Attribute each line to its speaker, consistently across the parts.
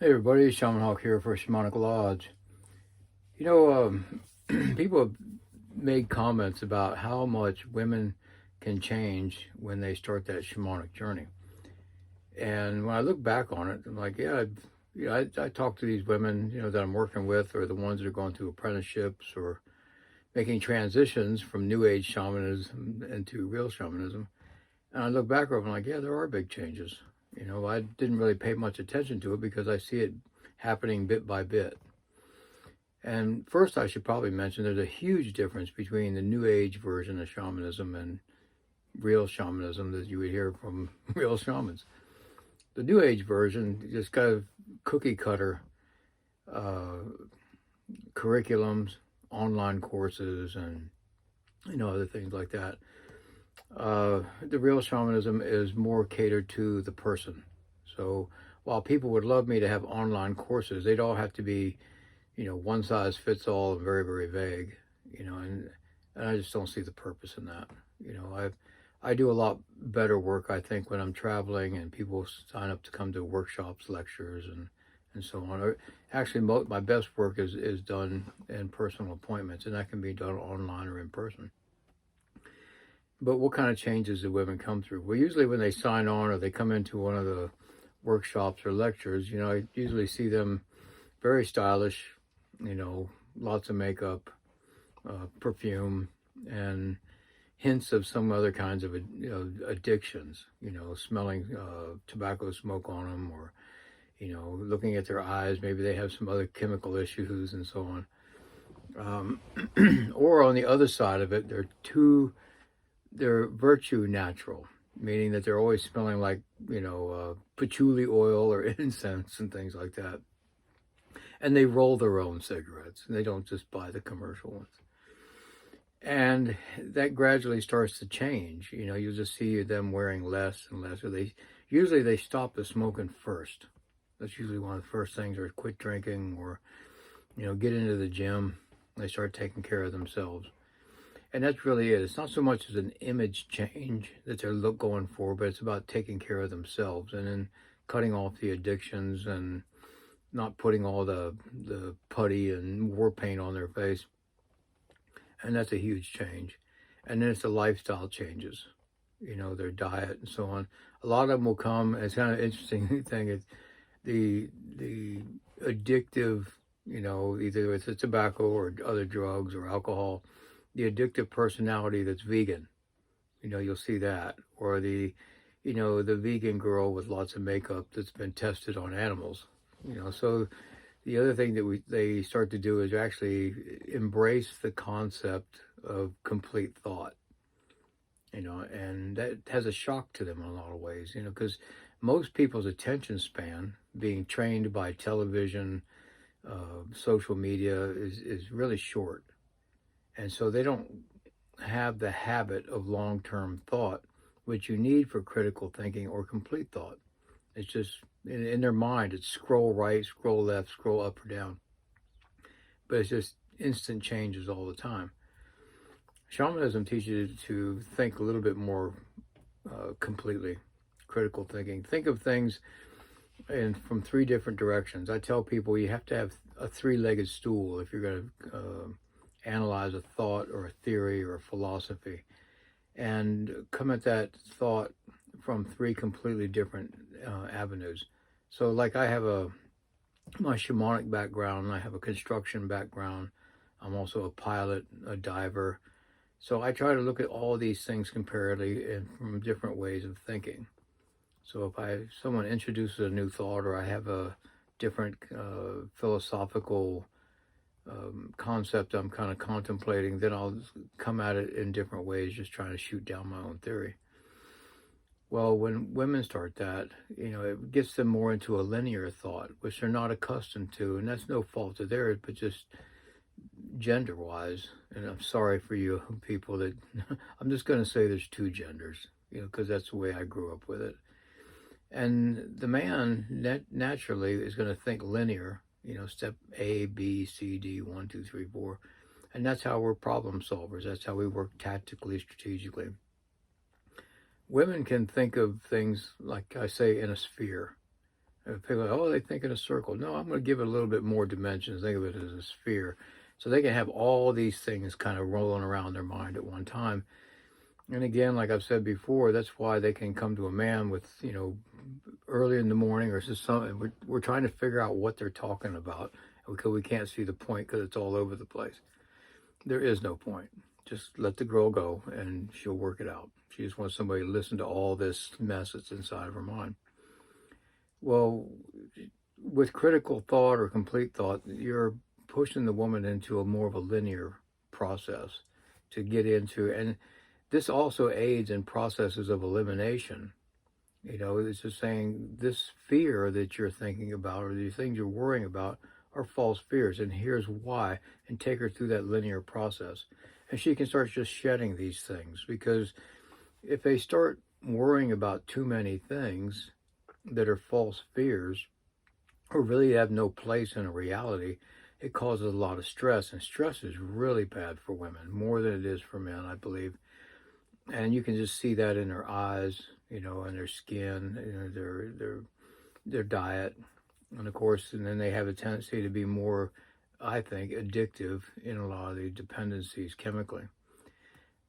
Speaker 1: Hey everybody, Shaman Hawk here for Shamanic Lodge. You know, people have made comments about how much women can change when they start that shamanic journey. And when I look back on it, I'm like, yeah, I talk to these women, that I'm working with, or the ones that are going through apprenticeships or making transitions from New Age shamanism into real shamanism. And I look back over and I'm like, yeah, there are big changes. I didn't really pay much attention to it because I see it happening bit by bit. And first, I should probably mention there's a huge difference between the New Age version of shamanism and real shamanism that you would hear from real shamans. The New Age version just kind of cookie cutter uh, curriculums, online courses, and other things like that. The real shamanism is more catered to the person. So while people would love me to have online courses, they'd all have to be one size fits all and very, very vague, and I just don't see the purpose in that. I do a lot better work, I think, when I'm traveling and people sign up to come to workshops, lectures, and so on. Or actually, my best work is done in personal appointments, and that can be done online or in person. But what kind of changes do women come through? Well, usually when they sign on or they come into one of the workshops or lectures, I usually see them very stylish, lots of makeup, perfume, and hints of some other kinds of addictions. Smelling tobacco smoke on them, or looking at their eyes. Maybe they have some other chemical issues and so on. Or on the other side of it, they're virtue natural, meaning that they're always smelling like patchouli oil or incense and things like that. And they roll their own cigarettes, and they don't just buy the commercial ones. And that gradually starts to change. You'll just see them wearing less and less. Or they stop the smoking first. That's usually one of the first things, or quit drinking, or get into the gym. They start taking care of themselves. And that's really it. It's not so much as an image change that they're going for, but it's about taking care of themselves and then cutting off the addictions and not putting all the putty and war paint on their face. And that's a huge change. And then it's the lifestyle changes, their diet and so on. A lot of them will come. It's kind of interesting thing is the addictive, either it's tobacco or other drugs or alcohol, the addictive personality that's vegan. You'll see that. Or the vegan girl with lots of makeup that's been tested on animals. So the other thing that they start to do is actually embrace the concept of complete thought, and that has a shock to them in a lot of ways, because most people's attention span, being trained by television, social media, is really short. And so they don't have the habit of long-term thought, which you need for critical thinking or complete thought. It's just in their mind, it's scroll right, scroll left, scroll up or down. But it's just instant changes all the time. Shamanism teaches you to think a little bit more completely, critical thinking. Think of things from three different directions. I tell people you have to have a three-legged stool if you're going to analyze a thought or a theory or a philosophy, and come at that thought from three completely different avenues. So like I have my shamanic background, I have a construction background, I'm also a pilot, a diver. So I try to look at all these things comparatively and from different ways of thinking. So if someone introduces a new thought, or I have a different philosophical concept I'm kind of contemplating, then I'll come at it in different ways, just trying to shoot down my own theory. Well, when women start that, it gets them more into a linear thought, which they're not accustomed to, and that's no fault of theirs, but just gender-wise. And I'm sorry for you people that I'm just going to say there's two genders, because that's the way I grew up with it. And the man naturally is going to think linear, step A, B, C, D, 1, 2, 3, 4. And that's how we're problem solvers. That's how we work tactically, strategically. Women can think of things, like I say, in a sphere. People are, oh, they think in a circle. No, I'm going to give it a little bit more dimensions. Think of it as a sphere. So they can have all these things kind of rolling around their mind at one time. And again, like I've said before, that's why they can come to a man with, early in the morning or just something. We're trying to figure out what they're talking about because we can't see the point because it's all over the place. There is no point. Just let the girl go and she'll work it out. She just wants somebody to listen to all this mess that's inside of her mind. Well, with critical thought or complete thought, you're pushing the woman into a more of a linear process to get into, and this also aids in processes of elimination. It's just saying this fear that you're thinking about or these things you're worrying about are false fears, and here's why, and take her through that linear process. And she can start just shedding these things, because if they start worrying about too many things that are false fears or really have no place in a reality, it causes a lot of stress, and stress is really bad for women, more than it is for men, I believe. And you can just see that in their eyes, and their skin, their diet, and of course, and then they have a tendency to be more, I think, addictive in a lot of the dependencies chemically.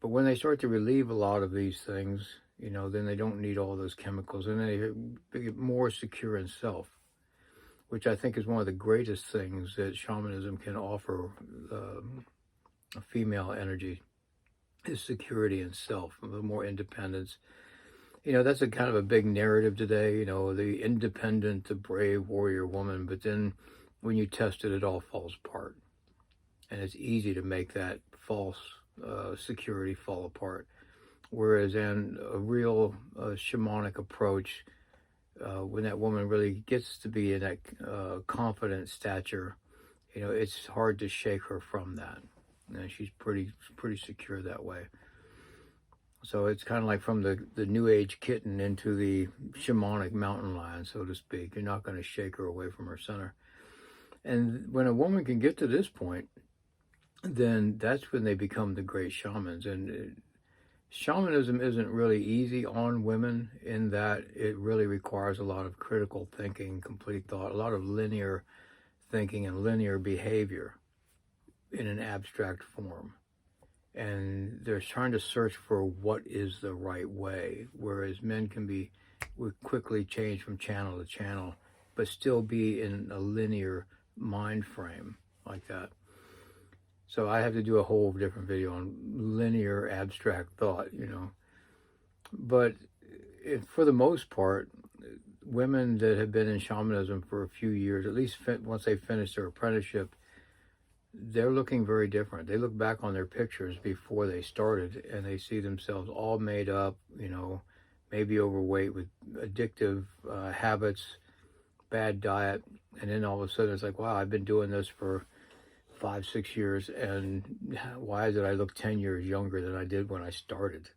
Speaker 1: But when they start to relieve a lot of these things, then they don't need all those chemicals, and they get more secure in self, which I think is one of the greatest things that shamanism can offer a female energy, is security in self, a little more independence. That's a kind of a big narrative today, the independent, the brave warrior woman, but then when you test it, it all falls apart. And it's easy to make that false security fall apart. Whereas in a real shamanic approach, when that woman really gets to be in that confident stature, it's hard to shake her from that. And she's pretty secure that way. So it's kind of like from the New Age kitten into the shamanic mountain lion, so to speak. You're not going to shake her away from her center. And when a woman can get to this point, then that's when they become the great shamans. And shamanism isn't really easy on women in that it really requires a lot of critical thinking, complete thought, a lot of linear thinking and linear behavior in an abstract form. And they're trying to search for what is the right way, whereas men would quickly change from channel to channel, but still be in a linear mind frame like that. So I have to do a whole different video on linear abstract thought, But for the most part, women that have been in shamanism for a few years, at least once they finish their apprenticeship, they're looking very different. They look back on their pictures before they started and they see themselves all made up, maybe overweight with addictive habits, bad diet. And then all of a sudden it's like, wow, I've been doing this for 5-6 years, and why did I look 10 years younger than I did when I started?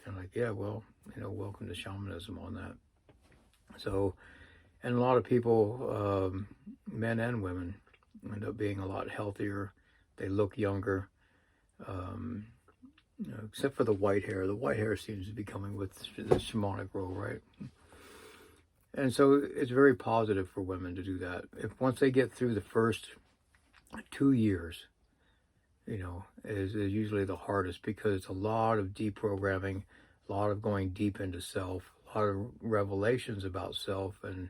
Speaker 1: And like, yeah, well, welcome to shamanism on that. So, and a lot of people, men and women, end up being a lot healthier. They look younger, except for the white hair. The white hair seems to be coming with the shamanic role, right? And so it's very positive for women to do that. If once they get through the first 2 years, is usually the hardest, because it's a lot of deprogramming, a lot of going deep into self, a lot of revelations about self, and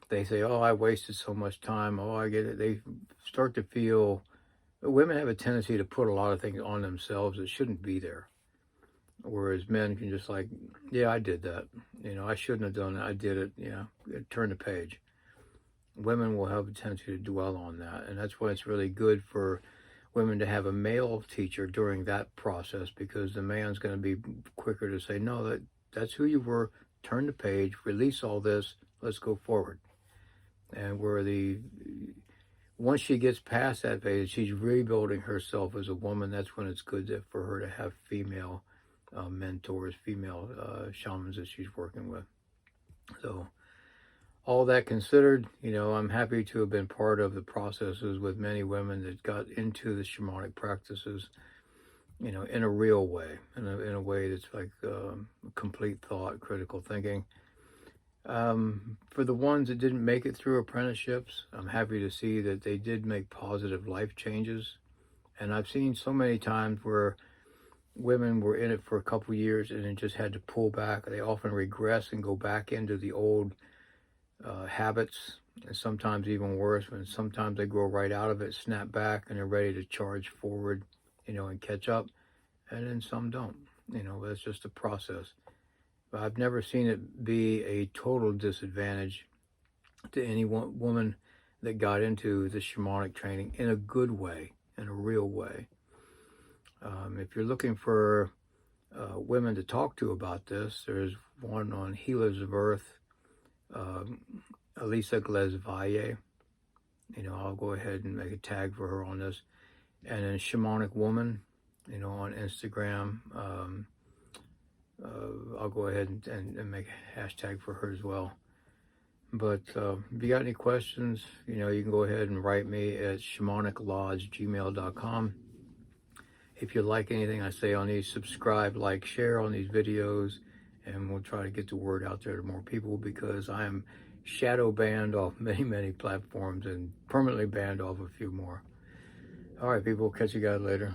Speaker 1: they say, oh, I wasted so much time. Oh, I get it. They start to feel, women have a tendency to put a lot of things on themselves that shouldn't be there. Whereas men can just like, yeah, I did that. I shouldn't have done it. I did it. Turn the page. Women will have a tendency to dwell on that. And that's why it's really good for women to have a male teacher during that process, because the man's going to be quicker to say, no, that's who you were. Turn the page, release all this. Let's go forward. And once she gets past that phase, she's rebuilding herself as a woman. That's when it's good for her to have female mentors, female shamans that she's working with. So all that considered, I'm happy to have been part of the processes with many women that got into the shamanic practices, in a real way, in a way that's like complete thought, critical thinking. For the ones that didn't make it through apprenticeships, I'm happy to see that they did make positive life changes. And I've seen so many times where women were in it for a couple years and then just had to pull back. They often regress and go back into the old habits, and sometimes even worse, when sometimes they grow right out of it, snap back, and they're ready to charge forward, and catch up. And then some don't. That's just a process. But I've never seen it be a total disadvantage to any woman that got into the shamanic training in a good way, in a real way. If you're looking for women to talk to about this, there's one on Healers of Earth, Elisa Glesvalle. I'll go ahead and make a tag for her on this. And then Shamanic Woman, on Instagram. I'll go ahead and make a hashtag for her as well. But if you got any questions, you can go ahead and write me at shamaniclodge@gmail.com. If you like anything I say on these, subscribe, like, share on these videos, and we'll try to get the word out there to more people, because I am shadow banned off many, many platforms and permanently banned off a few more. All right, people, catch you guys later.